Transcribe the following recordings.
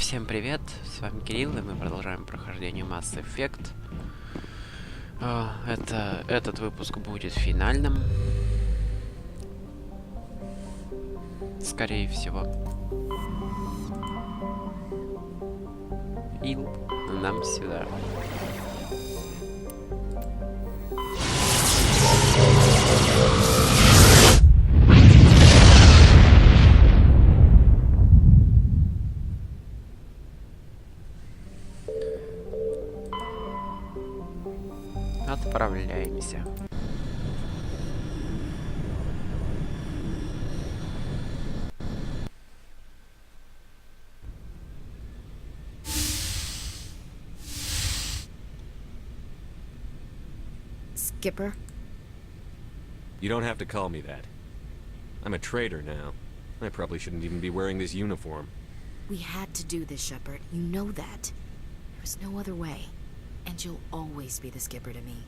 Всем привет, с вами Кирилл, и мы продолжаем прохождение Mass Effect. Этот выпуск будет финальным. Скорее всего. И нам сюда. Отправляемся. Skipper? You don't have to call me that. I'm a traitor now. I probably shouldn't even be wearing this uniform. We had to do this, Shepard. You know that. There was no other way. And you'll always be the skipper to me.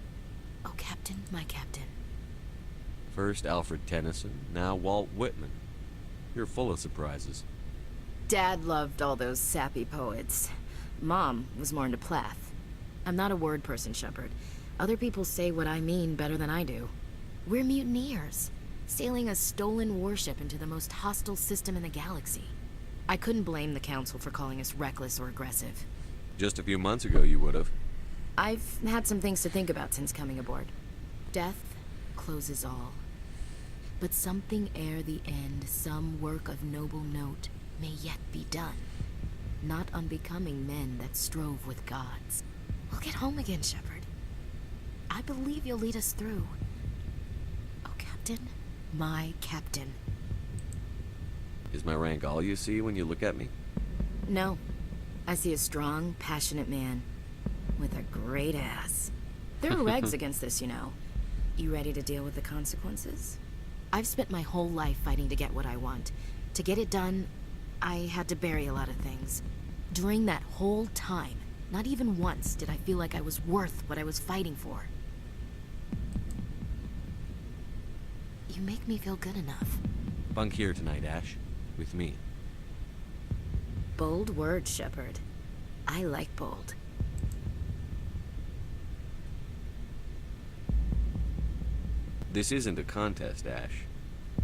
Oh, Captain, my Captain. First Alfred Tennyson, now Walt Whitman. You're full of surprises. Dad loved all those sappy poets. Mom was more into Plath. I'm not a word person, Shepard. Other people say what I mean better than I do. We're mutineers, sailing a stolen warship into the most hostile system in the galaxy. I couldn't blame the Council for calling us reckless or aggressive. Just a few months ago you would have. I've had some things to think about since coming aboard. Death closes all. But something ere the end, some work of noble note, may yet be done. Not unbecoming men that strove with gods. We'll get home again, Shepard. I believe you'll lead us through. Oh, Captain, my Captain. Is my rank all you see when you look at me? No. I see a strong, passionate man. With a great ass. There are regs against this, you know. You ready to deal with the consequences? I've spent my whole life fighting to get what I want. To get it done, I had to bury a lot of things. During that whole time, not even once did I feel like I was worth what I was fighting for. You make me feel good enough. Bunk here tonight, Ash. With me. Bold words, Shepard. I like bold. This isn't a contest, Ash.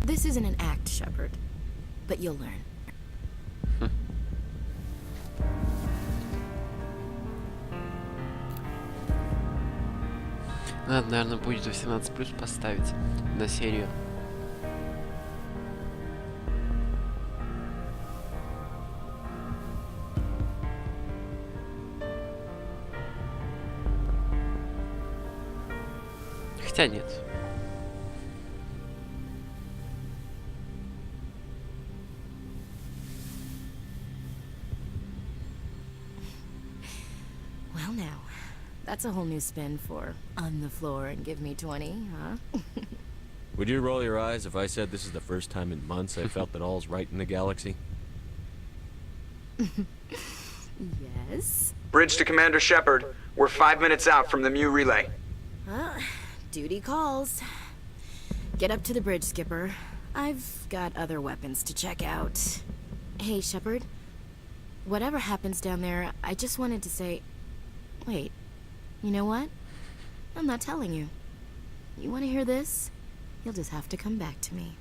This isn't an act, Shepard. But you'll learn. Надо, наверное, будет 18+ поставить на серию. Хотя нет. Well now, that's a whole new spin for on the floor and give me 20, huh? Would you roll your eyes if I said this is the first time in months I felt that all's right in the galaxy? Yes? Bridge to Commander Shepard. We're 5 minutes out from the Mu relay. Duty calls. Get up to the bridge, Skipper. I've got other weapons to check out. Hey, Shepard. Whatever happens down there, I just wanted to say... Wait, you know what? I'm not telling you. You want to hear this? You'll just have to come back to me.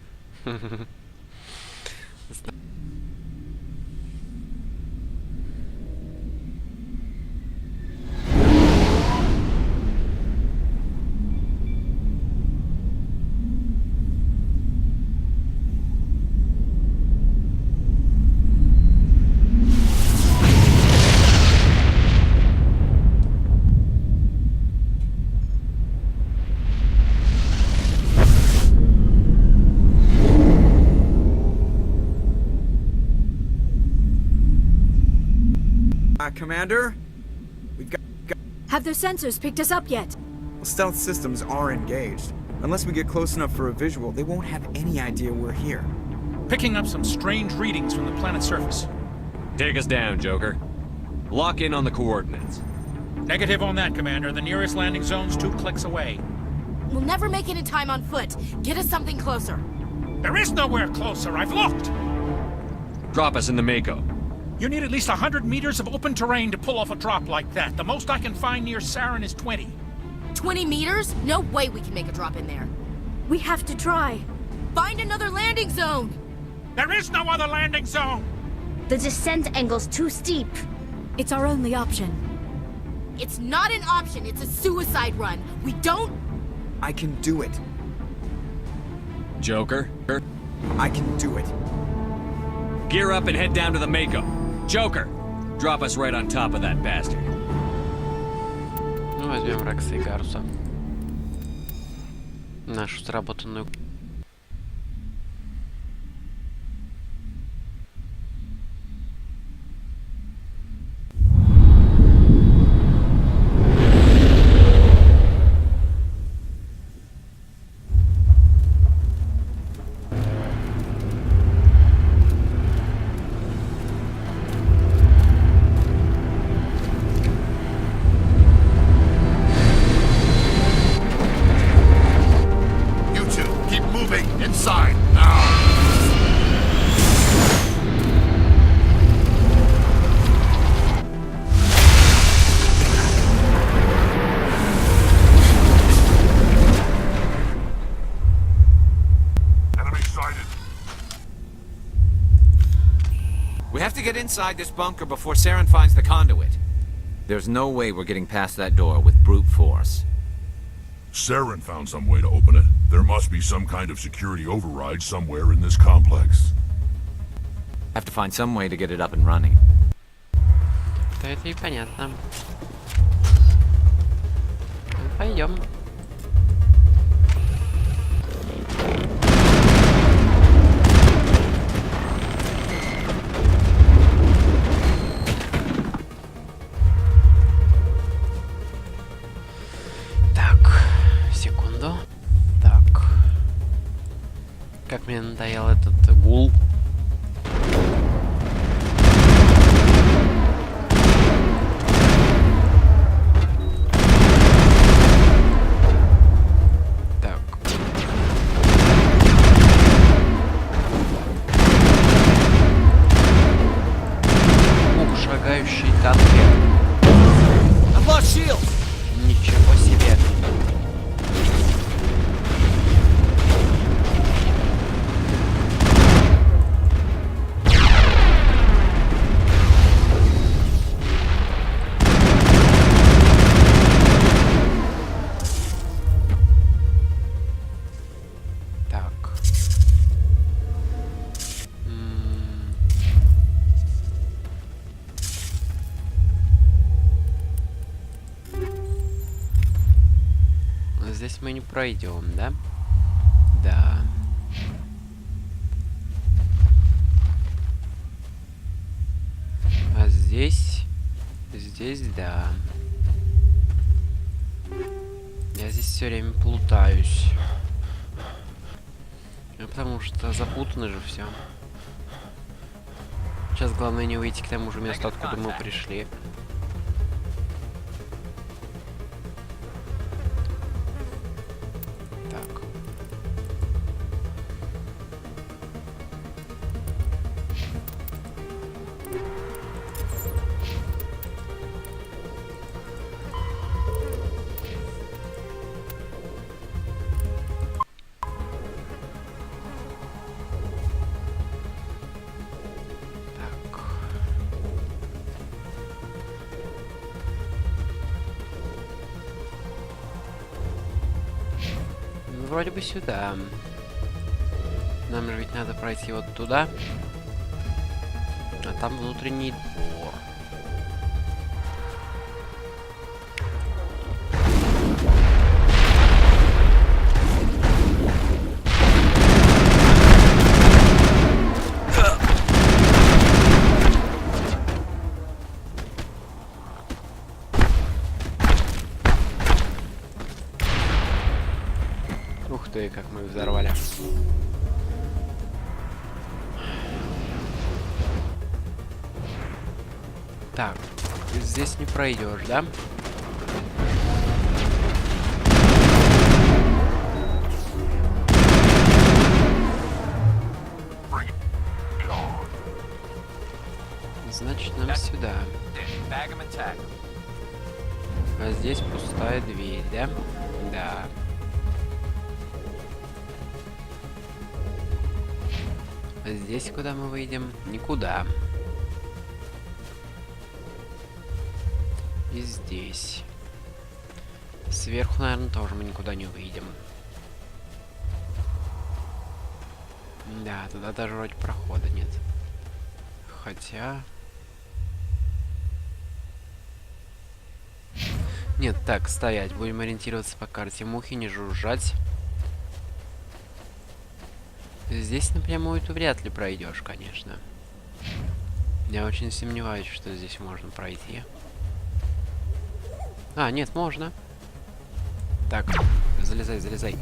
Commander? We've got... Have their sensors picked us up yet? Stealth systems are engaged. Unless we get close enough for a visual, they won't have any idea we're here. Picking up some strange readings from the planet's surface. Take us down, Joker. Lock in on the coordinates. Negative on that, Commander. The nearest landing zone's 2 clicks away. We'll never make it in time on foot. Get us something closer. There is nowhere closer. I've looked. Drop us in the Mako. You need at least 100 meters of open terrain to pull off a drop like that. The most I can find near Saren is 20. 20 meters? No way we can make a drop in there. We have to try. Find another landing zone! There is no other landing zone! The descent angle's too steep. It's our only option. It's not an option, it's a suicide run. We don't... I can do it. Joker? I can do it. Gear up and head down to the Mako. Joker, drop us right on top of that bastard. Ну, возьмем Рекса и Гаруса. Нашу сработанную... We have to get inside this bunker before Saren finds the conduit. There's no way we're getting past that door with brute force. Saren found some way to open it. There must be some kind of security override somewhere in this complex. Have to find some way to get it up and running. Да это и понятно. Ну, пойдем. Как мне надоел этот гул. Так. Ух, шагающие танки. Ничего себе. Здесь мы не пройдем, да? Да. А здесь... Здесь, да. Я здесь все время плутаюсь. Ну, потому что запутано же все. Сейчас главное не выйти к тому же месту, откуда мы пришли. Вроде бы сюда. Нам же ведь надо пройти вот туда. А там внутренний двор. Ух ты, как мы их взорвали. Так, здесь не пройдешь, да? Значит, сюда. А здесь пустая дверь, да? Да. А здесь куда мы выйдем? Никуда. И здесь. Сверху, наверное, тоже мы никуда не выйдем. Да, туда даже вроде прохода нет. Хотя... Нет, так, стоять. Будем ориентироваться по карте. Мухи не жужжать. Здесь напрямую ты вряд ли пройдешь, конечно. Я очень сомневаюсь, что здесь можно пройти. А, нет, можно. Так, залезай, залезай.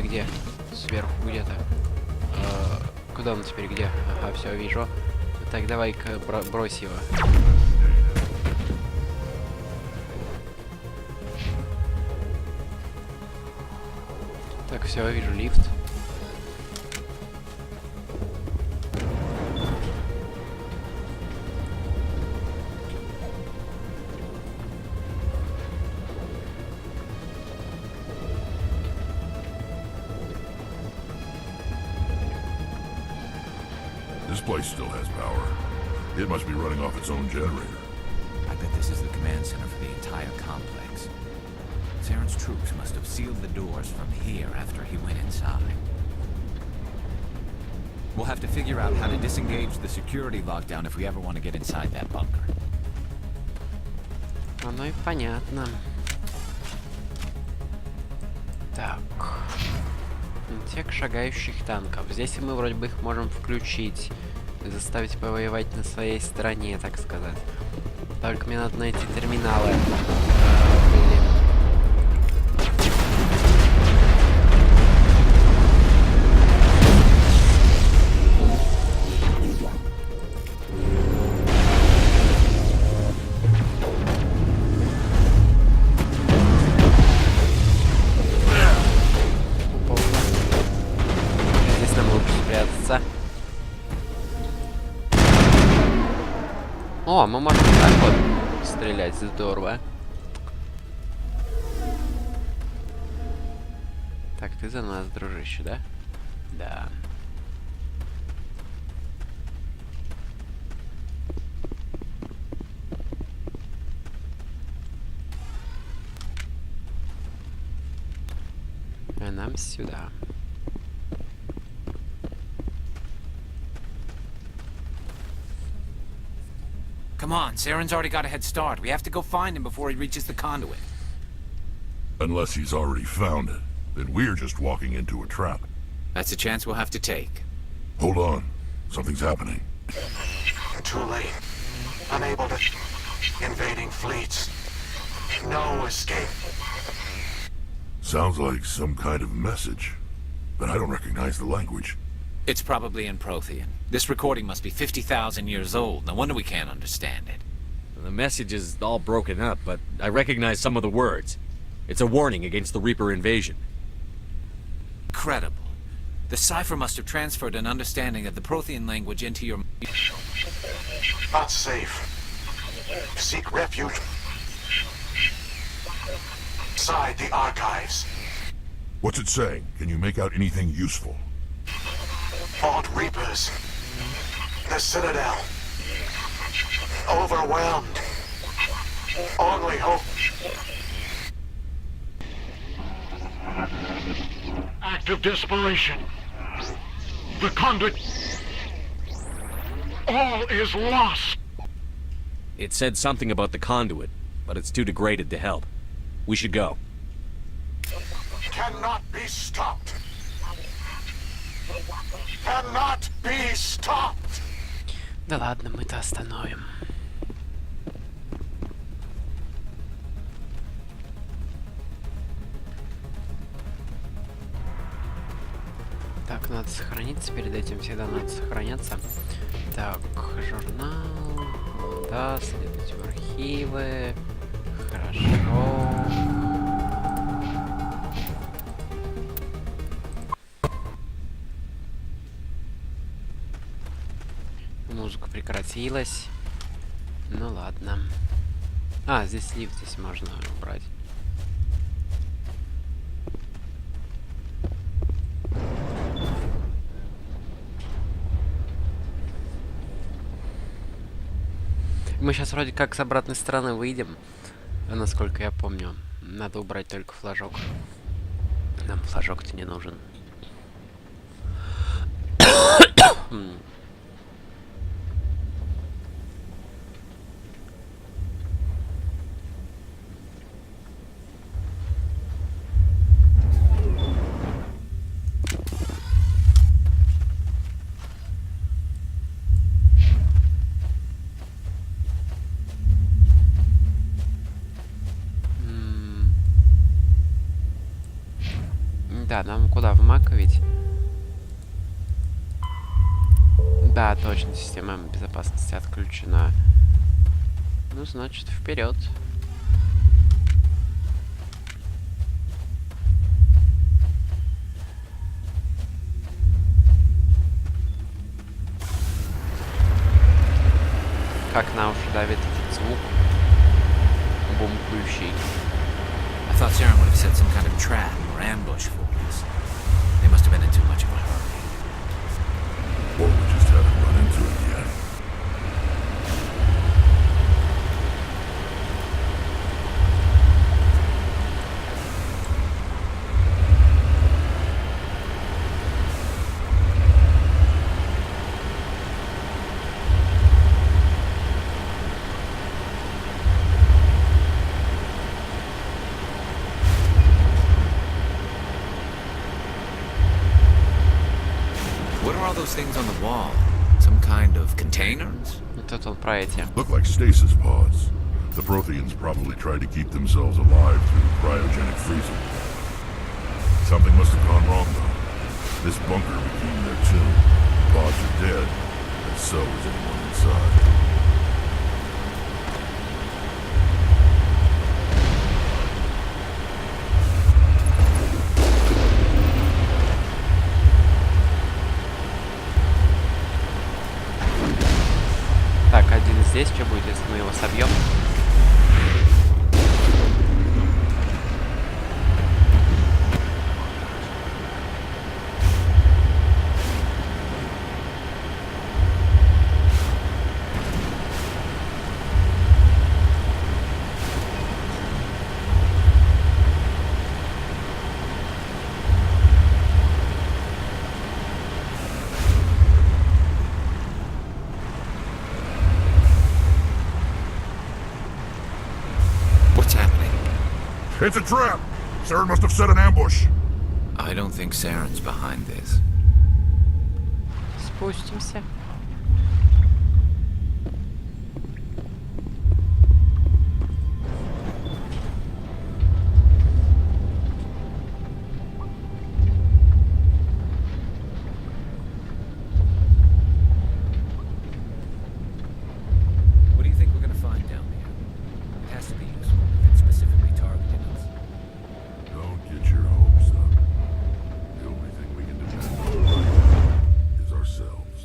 Где? Сверху где-то. Куда он теперь? Где? Ага, все, вижу. Так, давай-ка брось его. Так, все, вижу лифт. This place still has power. It must be running off its own generator. I bet this is the command center for the entire complex. Saren's troops must have sealed the doors from here after he went inside. We'll have to figure out how to disengage the security lockdown if we ever want to get inside that bunker. Оно и понятно. Так. Тек шагающих танков. Здесь мы вроде бы их можем включить. И заставить повоевать на своей стороне, так сказать. Только мне надо найти терминалы. О, мы можем так вот стрелять, здорово. Так, ты за нас, дружище, да? Да. А нам сюда. Come on, Saren's already got a head start. We have to go find him before he reaches the conduit. Unless he's already found it, then we're just walking into a trap. That's a chance we'll have to take. Hold on. Something's happening. Too late. Unable to... Invading fleets. No escape. Sounds like some kind of message, but I don't recognize the language. It's probably in Prothean. This recording must be 50,000 years old. No wonder we can't understand it. The message is all broken up, but I recognize some of the words. It's a warning against the Reaper invasion. Incredible. The cipher must have transferred an understanding of the Prothean language into your... Not safe. Seek refuge. Inside the archives. What's it saying? Can you make out anything useful? Fought Reapers. The Citadel. Overwhelmed. Only hope. Act of desperation. The conduit. All is lost. It said something about the conduit, but it's too degraded to help. We should go. Cannot be stopped. Cannot be stopped. Да ладно, мы-то остановим. Так, надо сохраниться, перед этим всегда надо сохраняться. Так, журнал, да, следуйте в архивы. Хорошо. Музыка прекратилась. Ну ладно. А, здесь лифт, здесь можно убрать. Мы сейчас вроде как с обратной стороны выйдем, насколько я помню. Надо убрать только флажок. Нам флажок-то не нужен. Да, нам куда? В Мака ведь? Да, точно, система безопасности отключена. Ну, значит, вперед. Как на уши давит этот звук бумкающий. I thought Saren would have set some kind of trap or ambush for us. They must have been in too much of a hurry. Or we just haven't run into it yet. What are all those things on the wall? Some kind of containers? Тут он про эти. Look like stasis pods. The Protheans probably tried to keep themselves alive through cryogenic freezing. Something must have gone wrong, though. This bunker became their tomb. The pods are dead, and so is anyone inside. Так, один здесь. Что будет, если мы его собьем? What's happening? It's a trap! Saren must have set an ambush. I don't think Saren's behind this. Спустимся. What do you think we're gonna find down there? It has to be useful if it's specifically targeted us. Don't get your hopes up. The only thing we can depend on right now is ourselves.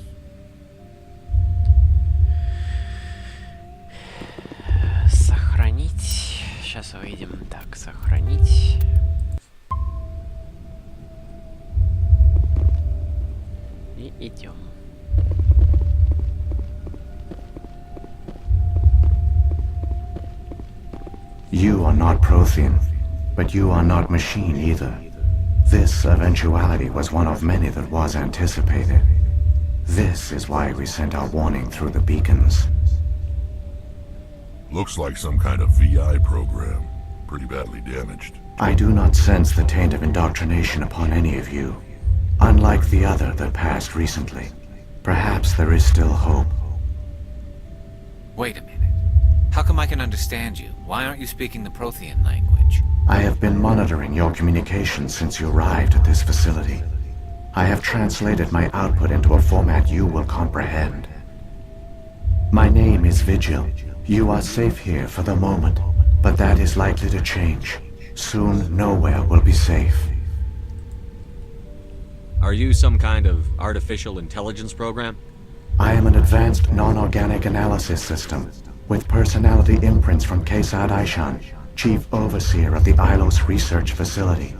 Сохранить. Сейчас увидим. Так, сохранить. И идем. You are not Prothean, but you are not machine either. This eventuality was one of many that was anticipated. This is why we sent our warning through the beacons. Looks like some kind of VI program. Pretty badly damaged. I do not sense the taint of indoctrination upon any of you, unlike the other that passed recently. Perhaps there is still hope. Wait a minute. How come I can understand you? Why aren't you speaking the Prothean language? I have been monitoring your communications since you arrived at this facility. I have translated my output into a format you will comprehend. My name is Vigil. You are safe here for the moment. But that is likely to change. Soon, nowhere will be safe. Are you some kind of artificial intelligence program? I am an advanced non-organic analysis system, with personality imprints from Kesad Aishan, Chief Overseer of the Ilos Research Facility.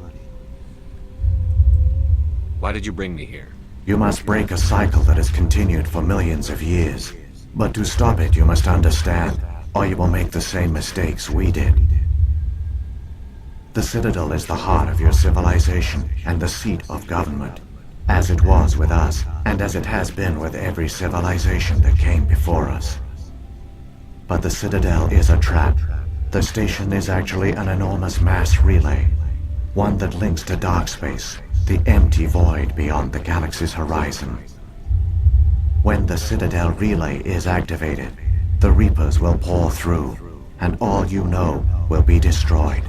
Why did you bring me here? You must break a cycle that has continued for millions of years. But to stop it, you must understand, or you will make the same mistakes we did. The Citadel is the heart of your civilization and the seat of government, as it was with us, and as it has been with every civilization that came before us. But the Citadel is a trap. The station is actually an enormous mass relay, one that links to dark space, the empty void beyond the galaxy's horizon. When the Citadel relay is activated, the Reapers will pour through, and all you know will be destroyed.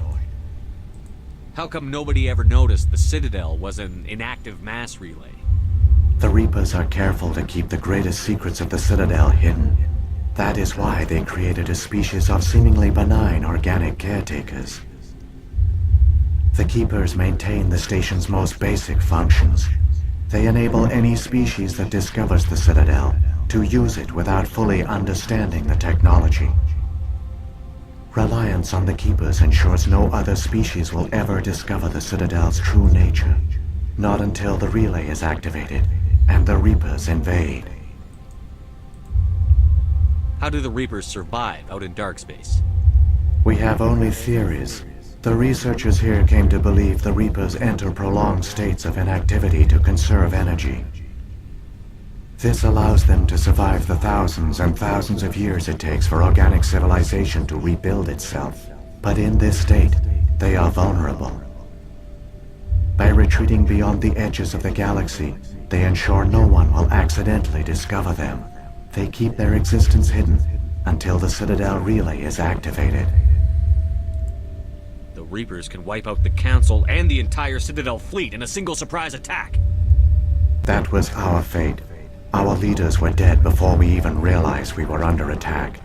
How come nobody ever noticed the Citadel was an inactive mass relay? The Reapers are careful to keep the greatest secrets of the Citadel hidden. That is why they created a species of seemingly benign organic caretakers. The Keepers maintain the station's most basic functions. They enable any species that discovers the Citadel to use it without fully understanding the technology. Reliance on the Keepers ensures no other species will ever discover the Citadel's true nature. Not until the relay is activated and the Reapers invade. How do the Reapers survive out in dark space? We have only theories. The researchers here came to believe the Reapers enter prolonged states of inactivity to conserve energy. This allows them to survive the thousands and thousands of years it takes for organic civilization to rebuild itself. But in this state, they are vulnerable. By retreating beyond the edges of the galaxy, they ensure no one will accidentally discover them. They keep their existence hidden until the Citadel relay is activated. The Reapers can wipe out the Council and the entire Citadel fleet in a single surprise attack. That was our fate. Our leaders were dead before we even realized we were under attack.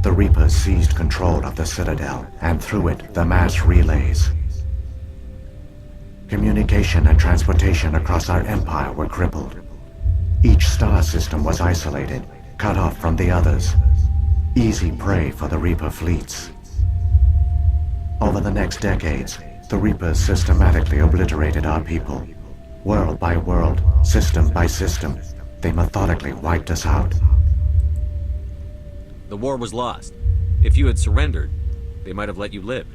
The Reapers seized control of the Citadel, and through it, the mass relays. Communication and transportation across our empire were crippled. Each star system was isolated, cut off from the others. Easy prey for the Reaper fleets. Over the next decades, the Reapers systematically obliterated our people. World by world, system by system, they methodically wiped us out. The war was lost. If you had surrendered, they might have let you live.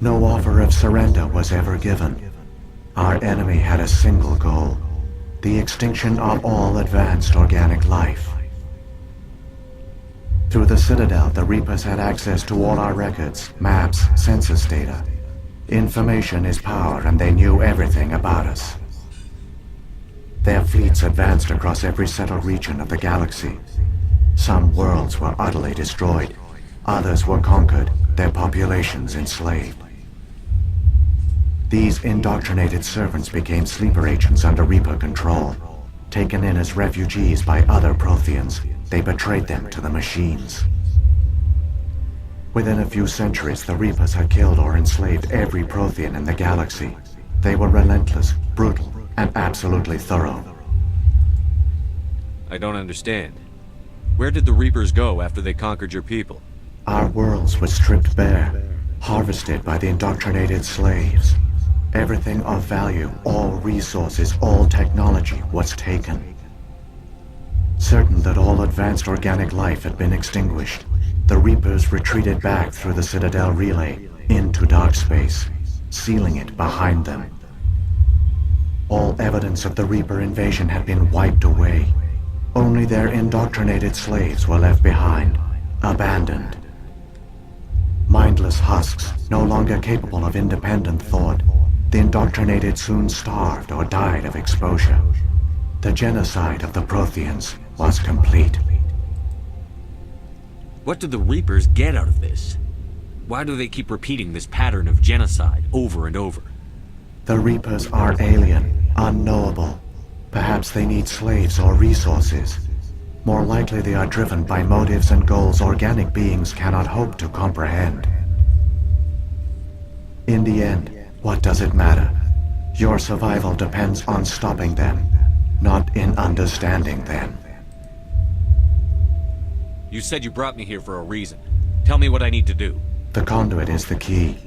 No offer of surrender was ever given. Our enemy had a single goal: the extinction of all advanced organic life. Through the Citadel, the Reapers had access to all our records, maps, census data. Information is power, and they knew everything about us. Their fleets advanced across every settled region of the galaxy. Some worlds were utterly destroyed. Others were conquered, their populations enslaved. These indoctrinated servants became sleeper agents under Reaper control. Taken in as refugees by other Protheans, they betrayed them to the machines. Within a few centuries, the Reapers had killed or enslaved every Prothean in the galaxy. They were relentless, brutal, and absolutely thorough. I don't understand. Where did the Reapers go after they conquered your people? Our worlds were stripped bare, harvested by the indoctrinated slaves. Everything of value, all resources, all technology was taken. Certain that all advanced organic life had been extinguished, the Reapers retreated back through the Citadel relay into dark space, sealing it behind them. All evidence of the Reaper invasion had been wiped away. Only their indoctrinated slaves were left behind, abandoned. Mindless husks, no longer capable of independent thought, the indoctrinated soon starved or died of exposure. The genocide of the Protheans was complete. What do the Reapers get out of this? Why do they keep repeating this pattern of genocide over and over? The Reapers are alien, unknowable. Perhaps they need slaves or resources. More likely they are driven by motives and goals organic beings cannot hope to comprehend. In the end, what does it matter? Your survival depends on stopping them, not in understanding them. You said you brought me here for a reason. Tell me what I need to do. The conduit is the key.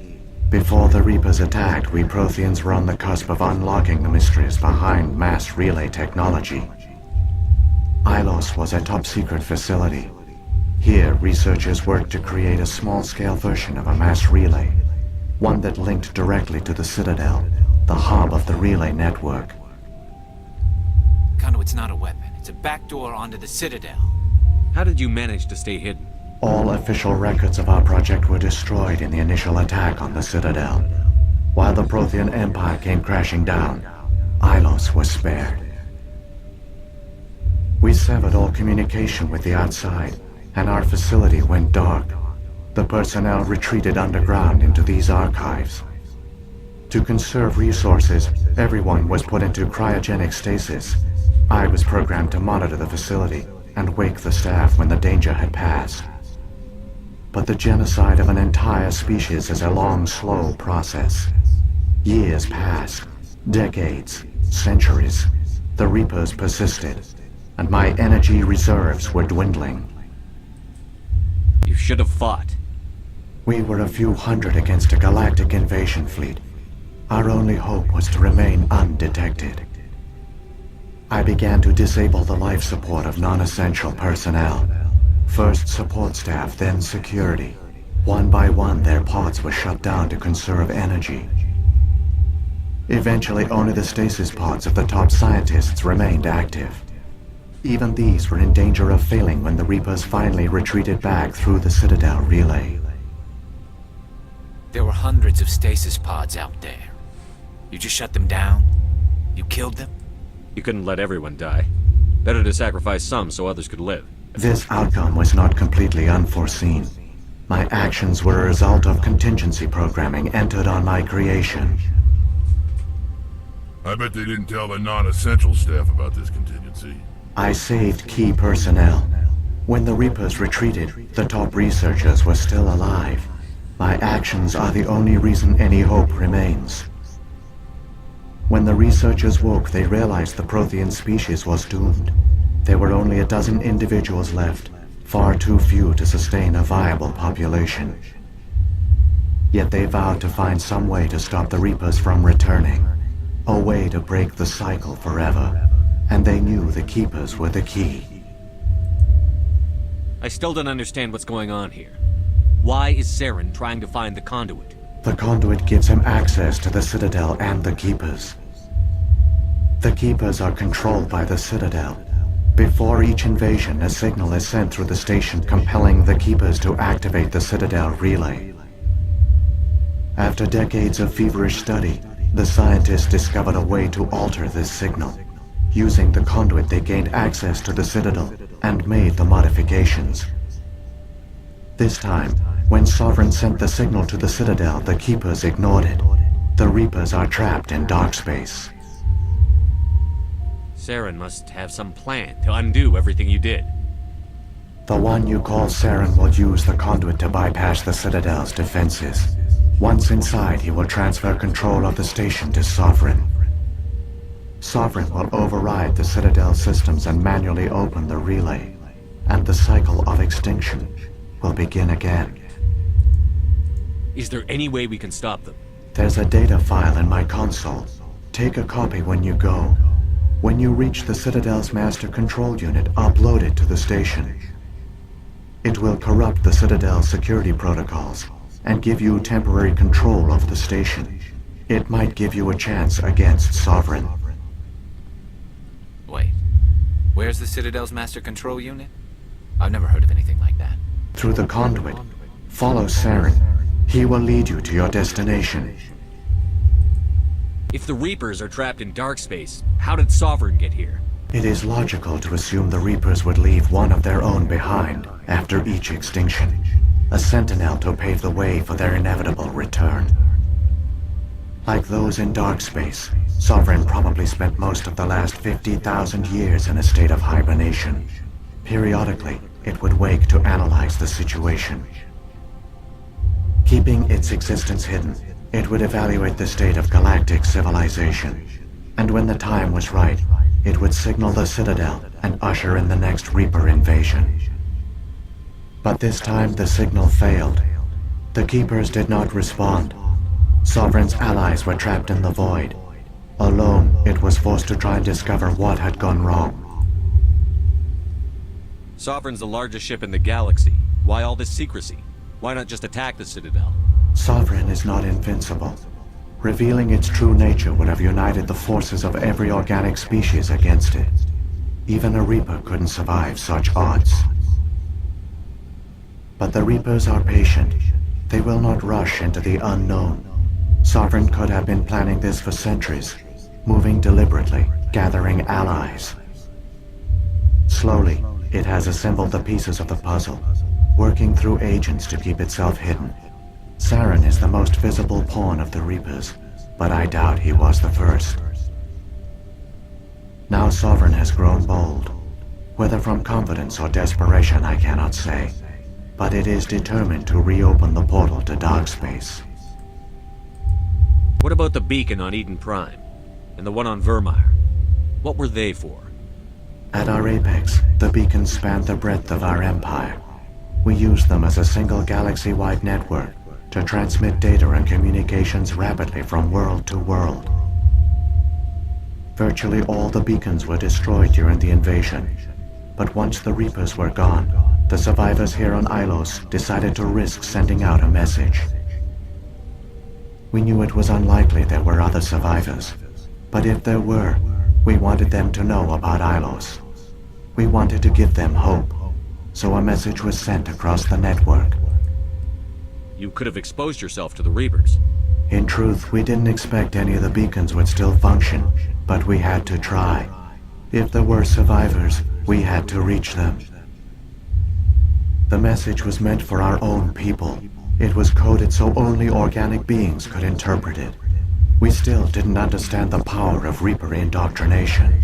Before the Reapers attacked, we Protheans were on the cusp of unlocking the mysteries behind mass relay technology. Ilos was a top-secret facility. Here, researchers worked to create a small-scale version of a mass relay, one that linked directly to the Citadel, the hub of the relay network. Conduit's not a weapon. It's a backdoor onto the Citadel. How did you manage to stay hidden? All official records of our project were destroyed in the initial attack on the Citadel. While the Prothean Empire came crashing down, Ilos was spared. We severed all communication with the outside, and our facility went dark. The personnel retreated underground into these archives. To conserve resources, everyone was put into cryogenic stasis. I was programmed to monitor the facility and wake the staff when the danger had passed. But the genocide of an entire species is a long, slow process. Years passed, decades, centuries. The Reapers persisted, and my energy reserves were dwindling. You should have fought. We were a few hundred against a galactic invasion fleet. Our only hope was to remain undetected. I began to disable the life support of non-essential personnel. First support staff, then security. One by one, their pods were shut down to conserve energy. Eventually, only the stasis pods of the top scientists remained active. Even these were in danger of failing when the Reapers finally retreated back through the Citadel relay. There were hundreds of stasis pods out there. You just shut them down? You killed them? You couldn't let everyone die. Better to sacrifice some so others could live. This outcome was not completely unforeseen. My actions were a result of contingency programming entered on my creation. I bet they didn't tell the non-essential staff about this contingency. I saved key personnel. When the Reapers retreated, the top researchers were still alive. My actions are the only reason any hope remains. When the researchers woke, they realized the Prothean species was doomed. There were only a dozen individuals left, far too few to sustain a viable population. Yet they vowed to find some way to stop the Reapers from returning, a way to break the cycle forever, and they knew the Keepers were the key. I still don't understand what's going on here. Why is Saren trying to find the conduit? The conduit gives him access to the Citadel and the Keepers. The Keepers are controlled by the Citadel. Before each invasion, a signal is sent through the station compelling the Keepers to activate the Citadel relay. After decades of feverish study, the scientists discovered a way to alter this signal. Using the conduit, they gained access to the Citadel and made the modifications. This time, when Sovereign sent the signal to the Citadel, the Keepers ignored it. The Reapers are trapped in dark space. Saren must have some plan to undo everything you did. The one you call Saren will use the conduit to bypass the Citadel's defenses. Once inside, he will transfer control of the station to Sovereign. Sovereign will override the Citadel systems and manually open the relay, and the cycle of extinction will begin again. Is there any way we can stop them? There's a data file in my console. Take a copy when you go. When you reach the Citadel's master control unit, upload it to the station. It will corrupt the Citadel's security protocols and give you temporary control of the station. It might give you a chance against Sovereign. Wait, where's the Citadel's master control unit? I've never heard of anything like that. Through the conduit, follow Saren. He will lead you to your destination. If the Reapers are trapped in dark space, how did Sovereign get here? It is logical to assume the Reapers would leave one of their own behind after each extinction. A sentinel to pave the way for their inevitable return. Like those in dark space, Sovereign probably spent most of the last 50,000 years in a state of hibernation. Periodically, it would wake to analyze the situation. Keeping its existence hidden, it would evaluate the state of galactic civilization. And when the time was right, it would signal the Citadel and usher in the next Reaper invasion. But this time the signal failed. The Keepers did not respond. Sovereign's allies were trapped in the void. Alone, it was forced to try and discover what had gone wrong. Sovereign's the largest ship in the galaxy. Why all this secrecy? Why not just attack the Citadel? Sovereign is not invincible. Revealing its true nature would have united the forces of every organic species against it. Even a Reaper couldn't survive such odds. But the Reapers are patient. They will not rush into the unknown. Sovereign could have been planning this for centuries, moving deliberately, gathering allies. Slowly, it has assembled the pieces of the puzzle, working through agents to keep itself hidden. Saren is the most visible pawn of the Reapers, but I doubt he was the first. Now Sovereign has grown bold. Whether from confidence or desperation, I cannot say. But it is determined to reopen the portal to dark space. What about the beacon on Eden Prime? And the one on Vermeer? What were they for? At our apex, the beacons spanned the breadth of our empire. We used them as a single galaxy-wide network to transmit data and communications rapidly from world to world. Virtually all the beacons were destroyed during the invasion, but once the Reapers were gone, the survivors here on Ilos decided to risk sending out a message. We knew it was unlikely there were other survivors, but if there were, we wanted them to know about Ilos. We wanted to give them hope, so a message was sent across the network. You could have exposed yourself to the Reapers. In truth, we didn't expect any of the beacons would still function, but we had to try. If there were survivors, we had to reach them. The message was meant for our own people. It was coded so only organic beings could interpret it. We still didn't understand the power of Reaper indoctrination.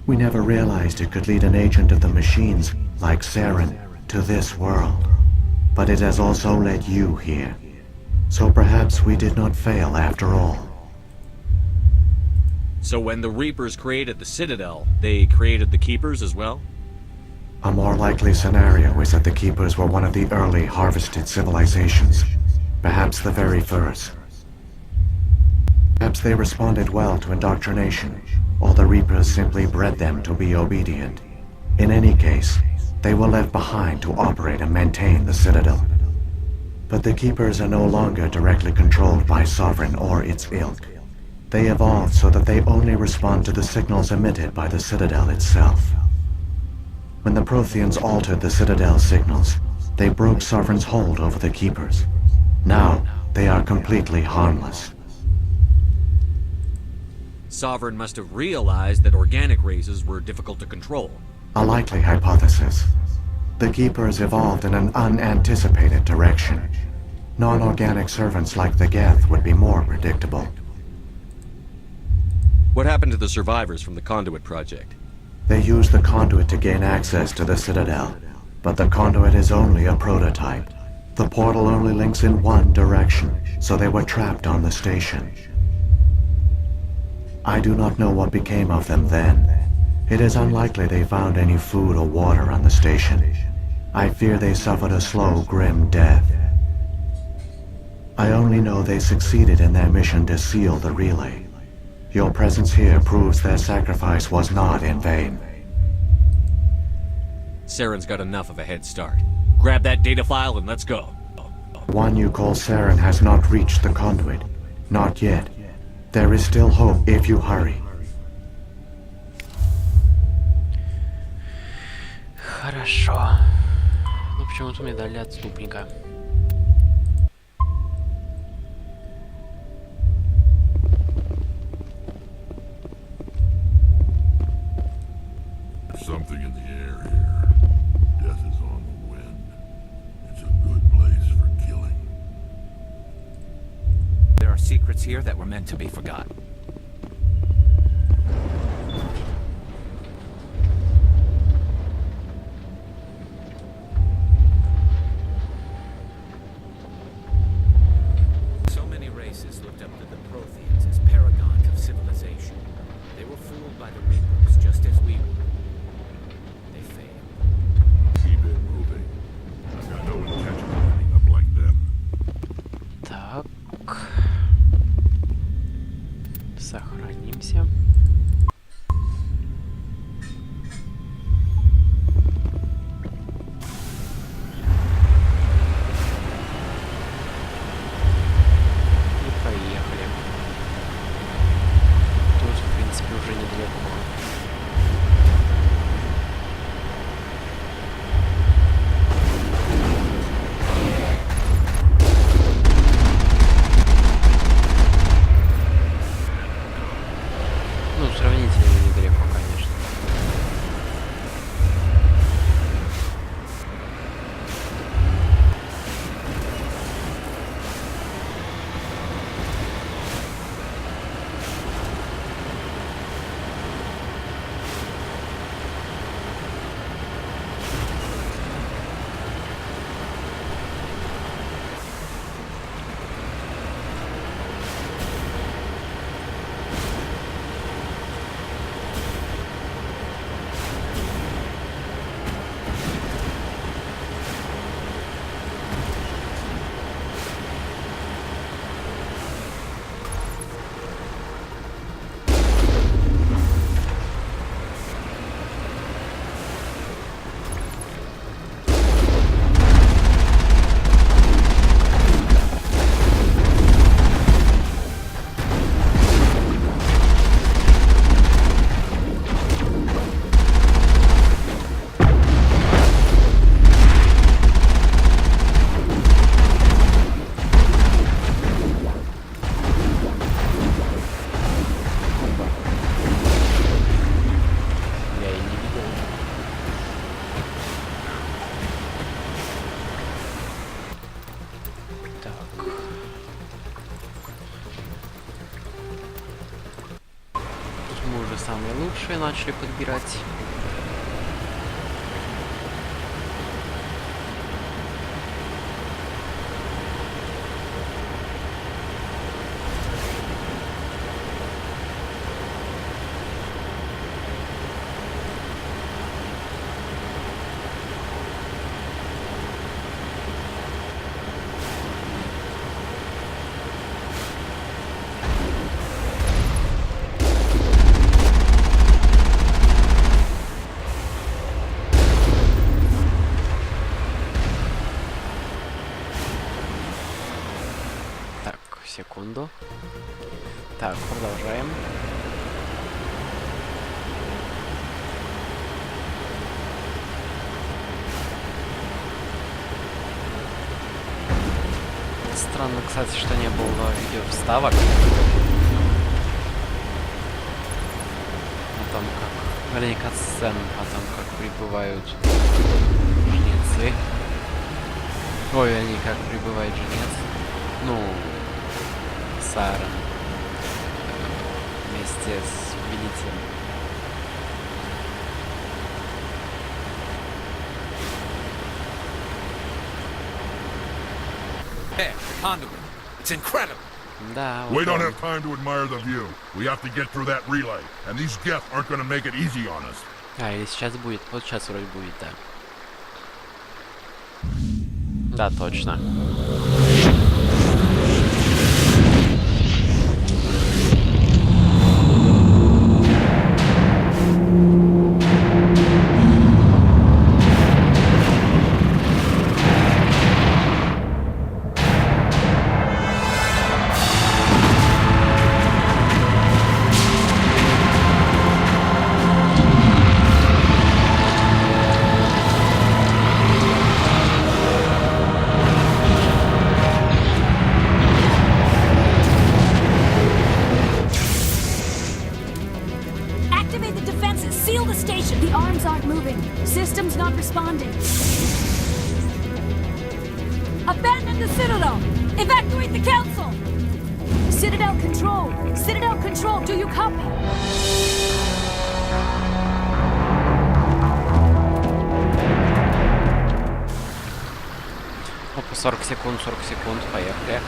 We never realized it could lead an agent of the machines, like Saren, to this world. But it has also led you here. So perhaps we did not fail after all. So when the Reapers created the Citadel, they created the Keepers as well? A more likely scenario is that the Keepers were one of the early harvested civilizations. Perhaps the very first. Perhaps they responded well to indoctrination, or the Reapers simply bred them to be obedient. In any case, they were left behind to operate and maintain the Citadel. But the Keepers are no longer directly controlled by Sovereign or its ilk. They evolved so that they only respond to the signals emitted by the Citadel itself. When the Protheans altered the Citadel's signals, they broke Sovereign's hold over the Keepers. Now, they are completely harmless. Sovereign must have realized that organic races were difficult to control. A likely hypothesis. The Keepers evolved in an unanticipated direction. Non-organic servants like the Geth would be more predictable. What happened to the survivors from the Conduit project? They used the conduit to gain access to the Citadel, but the conduit is only a prototype. The portal only links in one direction, so they were trapped on the station. I do not know what became of them then. It is unlikely they found any food or water on the station. I fear they suffered a slow, grim death. I only know they succeeded in their mission to seal the relay. Your presence here proves their sacrifice was not in vain. Saren's got enough of a head start. Grab that data file and let's go. One you call Saren has not reached the conduit. Not yet. There is still hope if you hurry. Хорошо. Ну почему-то мне дали отступника. There's something in the air here. Death is on the wind. It's a good place for killing. There are secrets here that were meant to be forgotten. So up to the Protheans as paragons of civilization. They were fooled by the Reapers, just as we were. They failed. Keep it moving. I've got no intention of ending up like them. Так. Сохранимся. И поехали. Тут, в принципе, уже недалеко. Ну, сравнительно недалеко, конечно. Мы уже самые лучшие начали подбирать. Секунду. Так, продолжаем. Странно, кстати, что не было видео вставок. О том, как... Вернее, катсцен о том, как прибывают жнецы. Ой, они как прибывает жнец. Ну... Сарен вместе с велителем. Hey, the conduit. It's incredible. Да, We don't have time to admire the view. We have to get through that relay, and these Geth aren't going to make it easy on us. А, или сейчас будет. Вот сейчас вроде будет, да. Да, точно. Systems not responding. Abandon the Citadel! Evacuate the Council! Citadel Control! Citadel Control, do you copy? Опа, 40 секунд, поехали.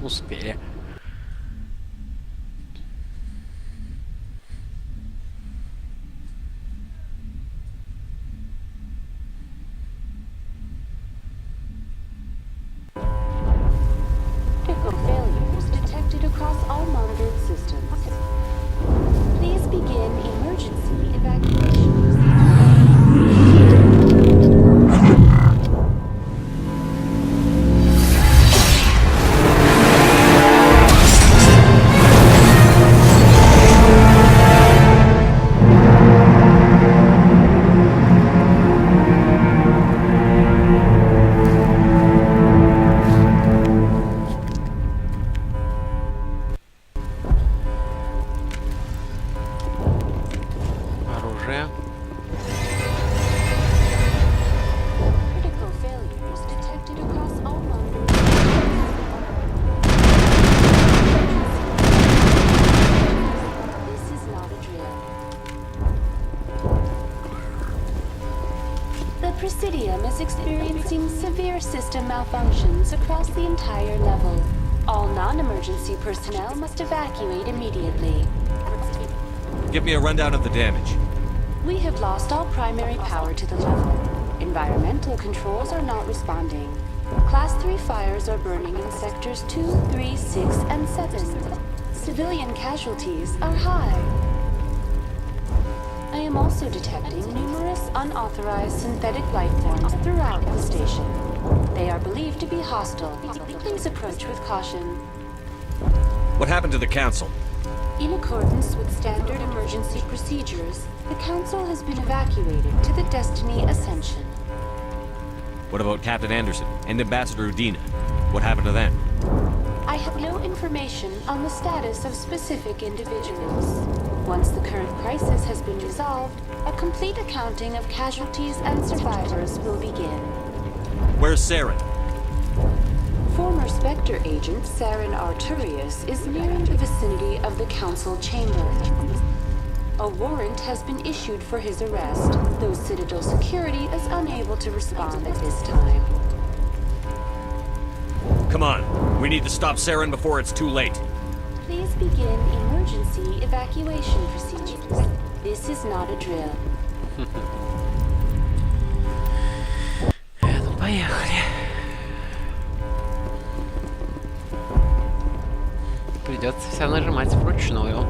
Успели. Critical failures detected across all monitored systems. Please begin emergency evacuation. Оружие. Critical failures detected across all monitored This is not a drill. The Presidium is experiencing severe system malfunctions across the entire level. All non-emergency personnel must evacuate immediately. Give me a rundown of the damage. We have lost all primary power to the level. Environmental controls are not responding. Class 3 fires are burning in sectors 2, 3, 6, and 7. Civilian casualties are high. I am also detecting numerous unauthorized synthetic life forms throughout the station. They are believed to be hostile. Please approach with caution. What happened to the council? In accordance with standard emergency procedures, the Council has been evacuated to the Destiny Ascension. What about Captain Anderson and Ambassador Udina? What happened to them? I have no information on the status of specific individuals. Once the current crisis has been resolved, a complete accounting of casualties and survivors will begin. Where's Saren? Former Spectre agent Saren Arturius is nearing the vicinity of the Council chamber. A warrant has been issued for his arrest, though Citadel security is unable to respond at this time. Come on, we need to stop Saren before it's too late. Please begin emergency evacuation procedures. This is not a drill. Ну, поехали. Придется все нажимать вручную.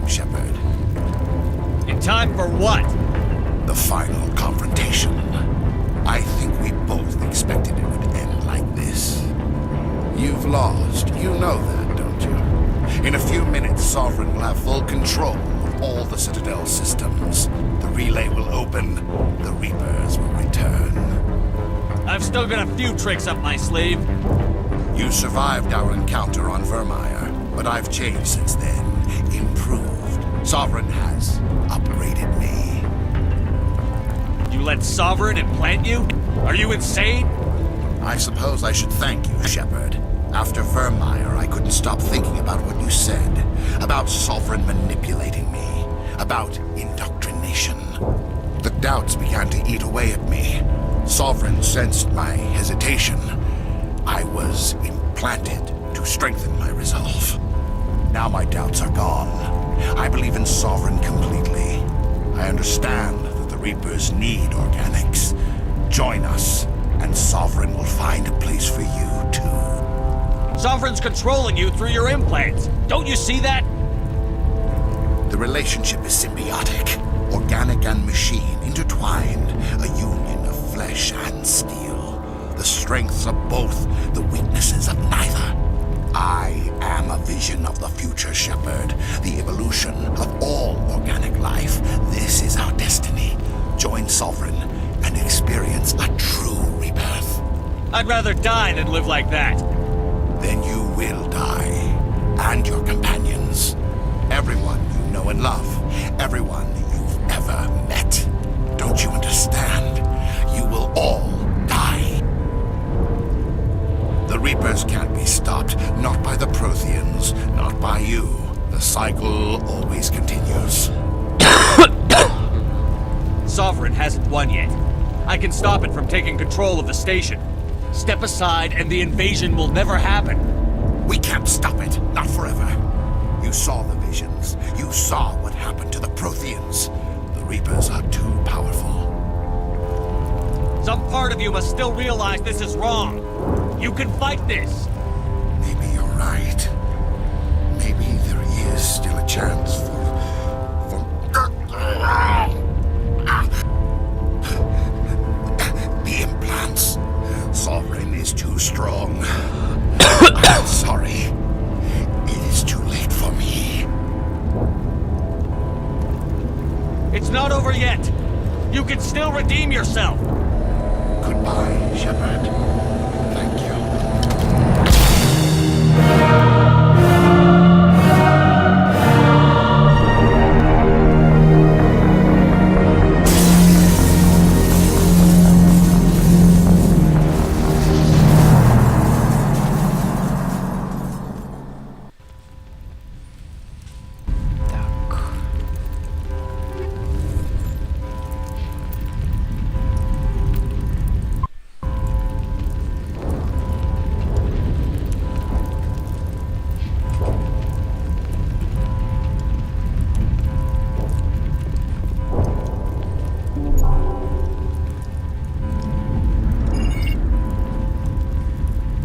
Shepard. In time for what? The final confrontation. I think we both expected it would end like this. You've lost. You know that, don't you? In a few minutes, Sovereign will have full control of all the Citadel systems. The relay will open. The Reapers will return. I've still got a few tricks up my sleeve. You survived our encounter on Vermeer, but I've changed since then. Improved. Sovereign has upgraded me. You let Sovereign implant you? Are you insane? I suppose I should thank you, Shepard. After Vermeer, I couldn't stop thinking about what you said. About Sovereign manipulating me. About indoctrination. The doubts began to eat away at me. Sovereign sensed my hesitation. I was implanted to strengthen my resolve. Now my doubts are gone. I believe in Sovereign completely. I understand that the Reapers need organics. Join us, and Sovereign will find a place for you, too. Sovereign's controlling you through your implants. Don't you see that? The relationship is symbiotic. Organic and machine intertwined. A union of flesh and steel. The strengths of both, the weaknesses of neither. I am a vision of the future, Shepard. The evolution of all organic life. This is our destiny. Join Sovereign and experience a true rebirth. I'd rather die than live like that. Then you will die. And your companions. Everyone you know and love. Everyone you've ever met. Don't you understand? You will all die. The Reapers can't be stopped. Not by the Protheans. Not by you. The cycle always continues. Sovereign hasn't won yet. I can stop it from taking control of the station. Step aside and the invasion will never happen. We can't stop it. Not forever. You saw the visions. You saw what happened to the Protheans. The Reapers are too powerful. Some part of you must still realize this is wrong. You can fight this. Maybe you're right. Maybe there is still a chance for the implants. Sovereign is too strong. I'm sorry. It is too late for me. It's not over yet. You can still redeem yourself. Goodbye, Shepard. Thank you.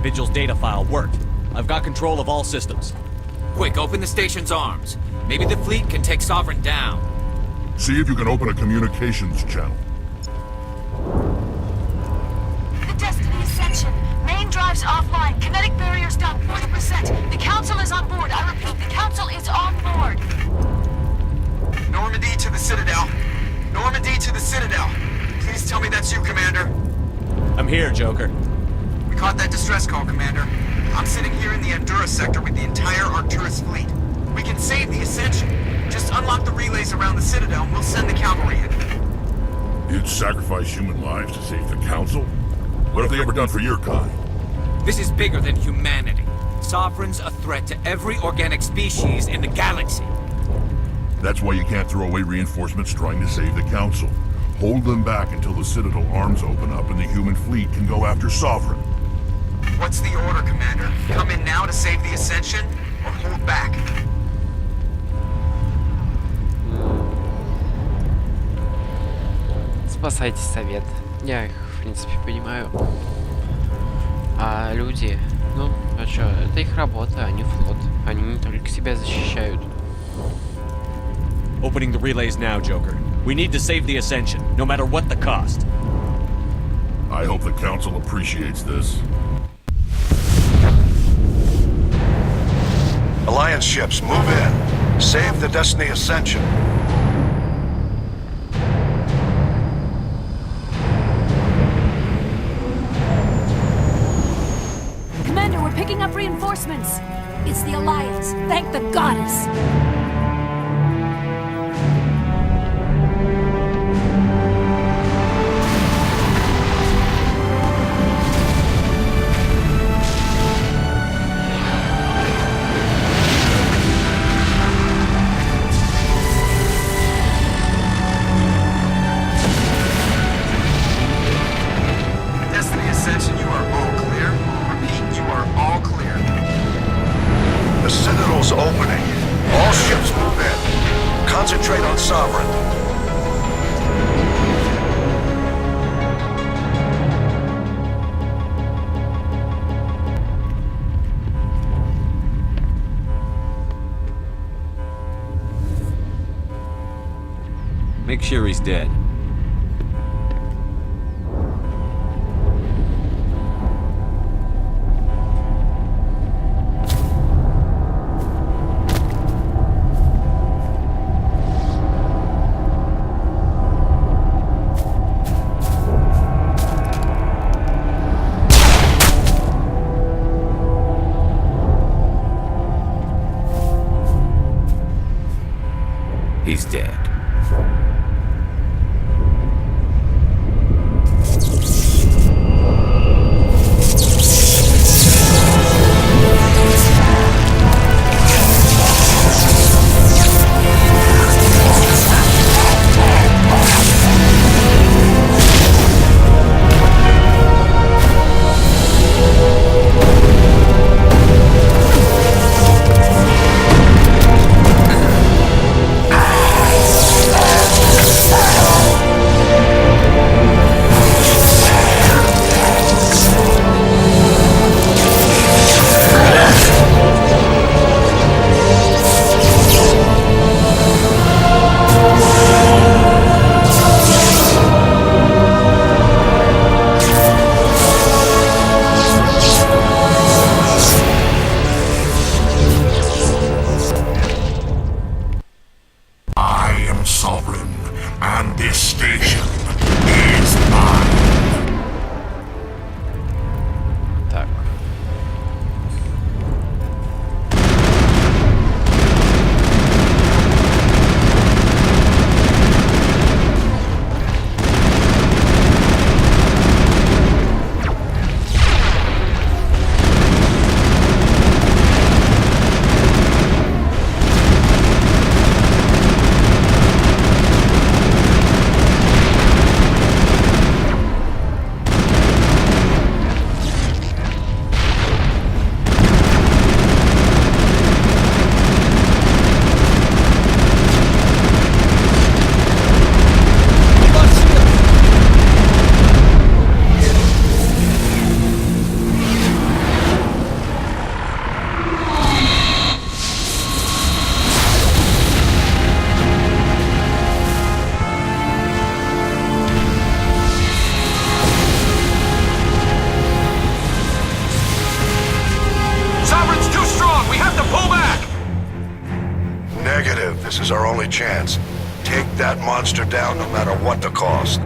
Vigil's data file worked. I've got control of all systems. Quick, open the station's arms. Maybe the fleet can take Sovereign down. See if you can open a communications channel. The Destiny Ascension. Main drives offline. Kinetic barriers down 40%. The Council is on board. I repeat, the Council is on board. Normandy to the Citadel. Normandy to the Citadel. Please tell me that's you, Commander. I'm here, Joker. We caught that distress call, Commander. I'm sitting here in the Endura sector with the entire Arcturus fleet. We can save the Ascension. Just unlock the relays around the Citadel and we'll send the cavalry in. You'd sacrifice human lives to save the Council? What have they ever done for your kind? This is bigger than humanity. Sovereign's a threat to every organic species in the galaxy. That's why you can't throw away reinforcements trying to save the Council. Hold them back until the Citadel arms open up and the human fleet can go after Sovereign. What's the order, Commander? Come in now to save the Ascension, or hold back? Спасайте совет. Я их, в принципе, понимаю. А люди, ну, а чё, это их работа, они флот. Они не только себя защищают. Opening the relays now, Joker. We need to save the Ascension, no matter what the cost. I hope the Council appreciates this. Alliance ships, move in. Save the Destiny Ascension. Commander, we're picking up reinforcements. It's the Alliance. Thank the goddess. Destiny Ascension, you are all clear. Repeat, you are all clear. The Citadel's opening. All ships move in. Concentrate on Sovereign. Make sure he's dead. He's dead. This is our only chance. Take that monster down no matter what the cost.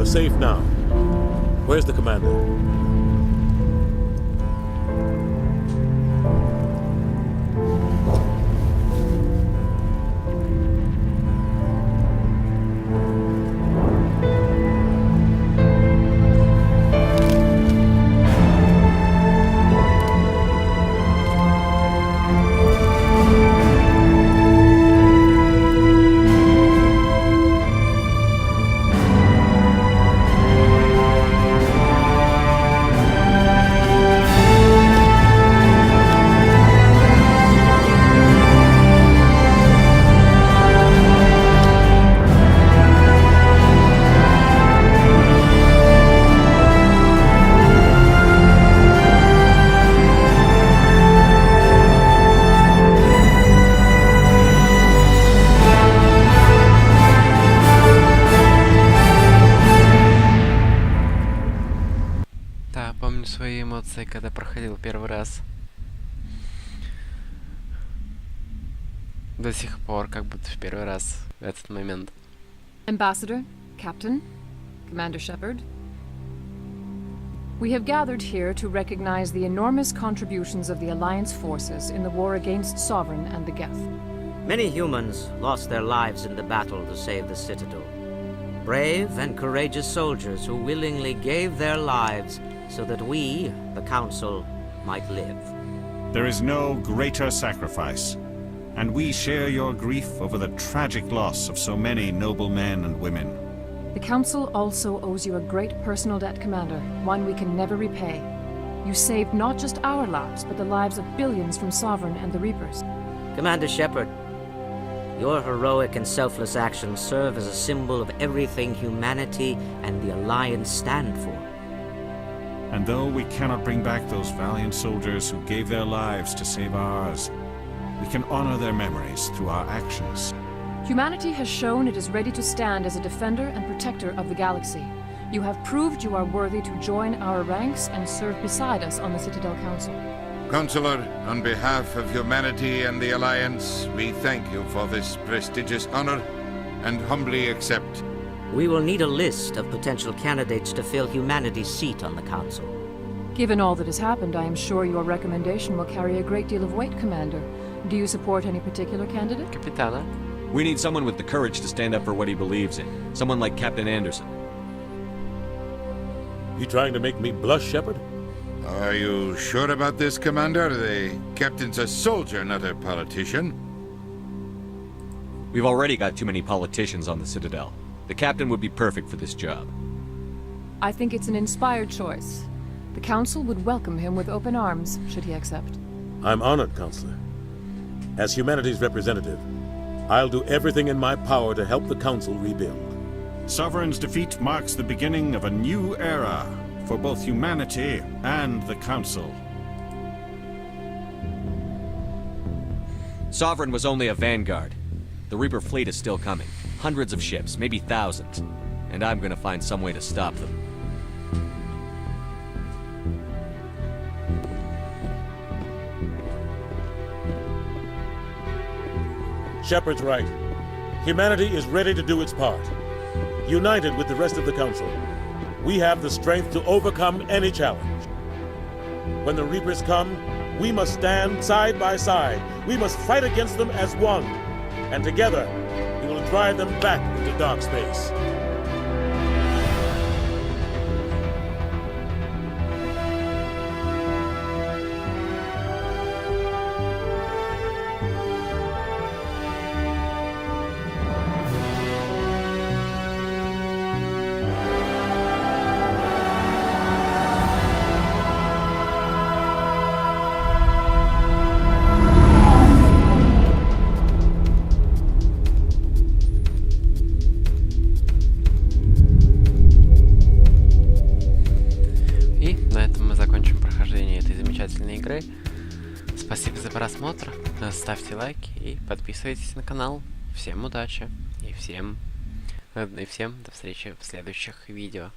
safe now. Where's the commander? Помню свои эмоции, когда проходил первый раз. До сих пор, как будто в первый раз в этот момент. Ambassador, Captain, Commander Shepard. We have gathered here to recognize the enormous contributions of the Alliance forces in the war against Sovereign and the Geth. Many humans lost their lives in the battle to save the Citadel. Brave and courageous soldiers who willingly gave their lives so that we, the Council, might live. There is no greater sacrifice, and we share your grief over the tragic loss of so many noble men and women. The Council also owes you a great personal debt, Commander, one we can never repay. You saved not just our lives, but the lives of billions from Sovereign and the Reapers. Commander Shepard, your heroic and selfless actions serve as a symbol of everything humanity and the Alliance stand for. And though we cannot bring back those valiant soldiers who gave their lives to save ours, we can honor their memories through our actions. Humanity has shown it is ready to stand as a defender and protector of the galaxy. You have proved you are worthy to join our ranks and serve beside us on the Citadel Council. Counselor, on behalf of humanity and the Alliance, we thank you for this prestigious honor and humbly accept. We will need a list of potential candidates to fill humanity's seat on the Council. Given all that has happened, I am sure your recommendation will carry a great deal of weight, Commander. Do you support any particular candidate? Capitana. We need someone with the courage to stand up for what he believes in. Someone like Captain Anderson. You trying to make me blush, Shepard? Are you sure about this, Commander? The captain's a soldier, not a politician. We've already got too many politicians on the Citadel. The captain would be perfect for this job. I think it's an inspired choice. The Council would welcome him with open arms, should he accept. I'm honored, Counselor. As humanity's representative, I'll do everything in my power to help the Council rebuild. Sovereign's defeat marks the beginning of a new era for both humanity and the Council. Sovereign was only a vanguard. The Reaper fleet is still coming. Hundreds of ships, maybe thousands. And I'm gonna find some way to stop them. Shepard's right. Humanity is ready to do its part. United with the rest of the Council, we have the strength to overcome any challenge. When the Reapers come, we must stand side by side. We must fight against them as one. And together, we will drive them back into dark space. Игры. Спасибо за просмотр, ставьте лайки и подписывайтесь на канал. Всем удачи и всем до встречи в следующих видео.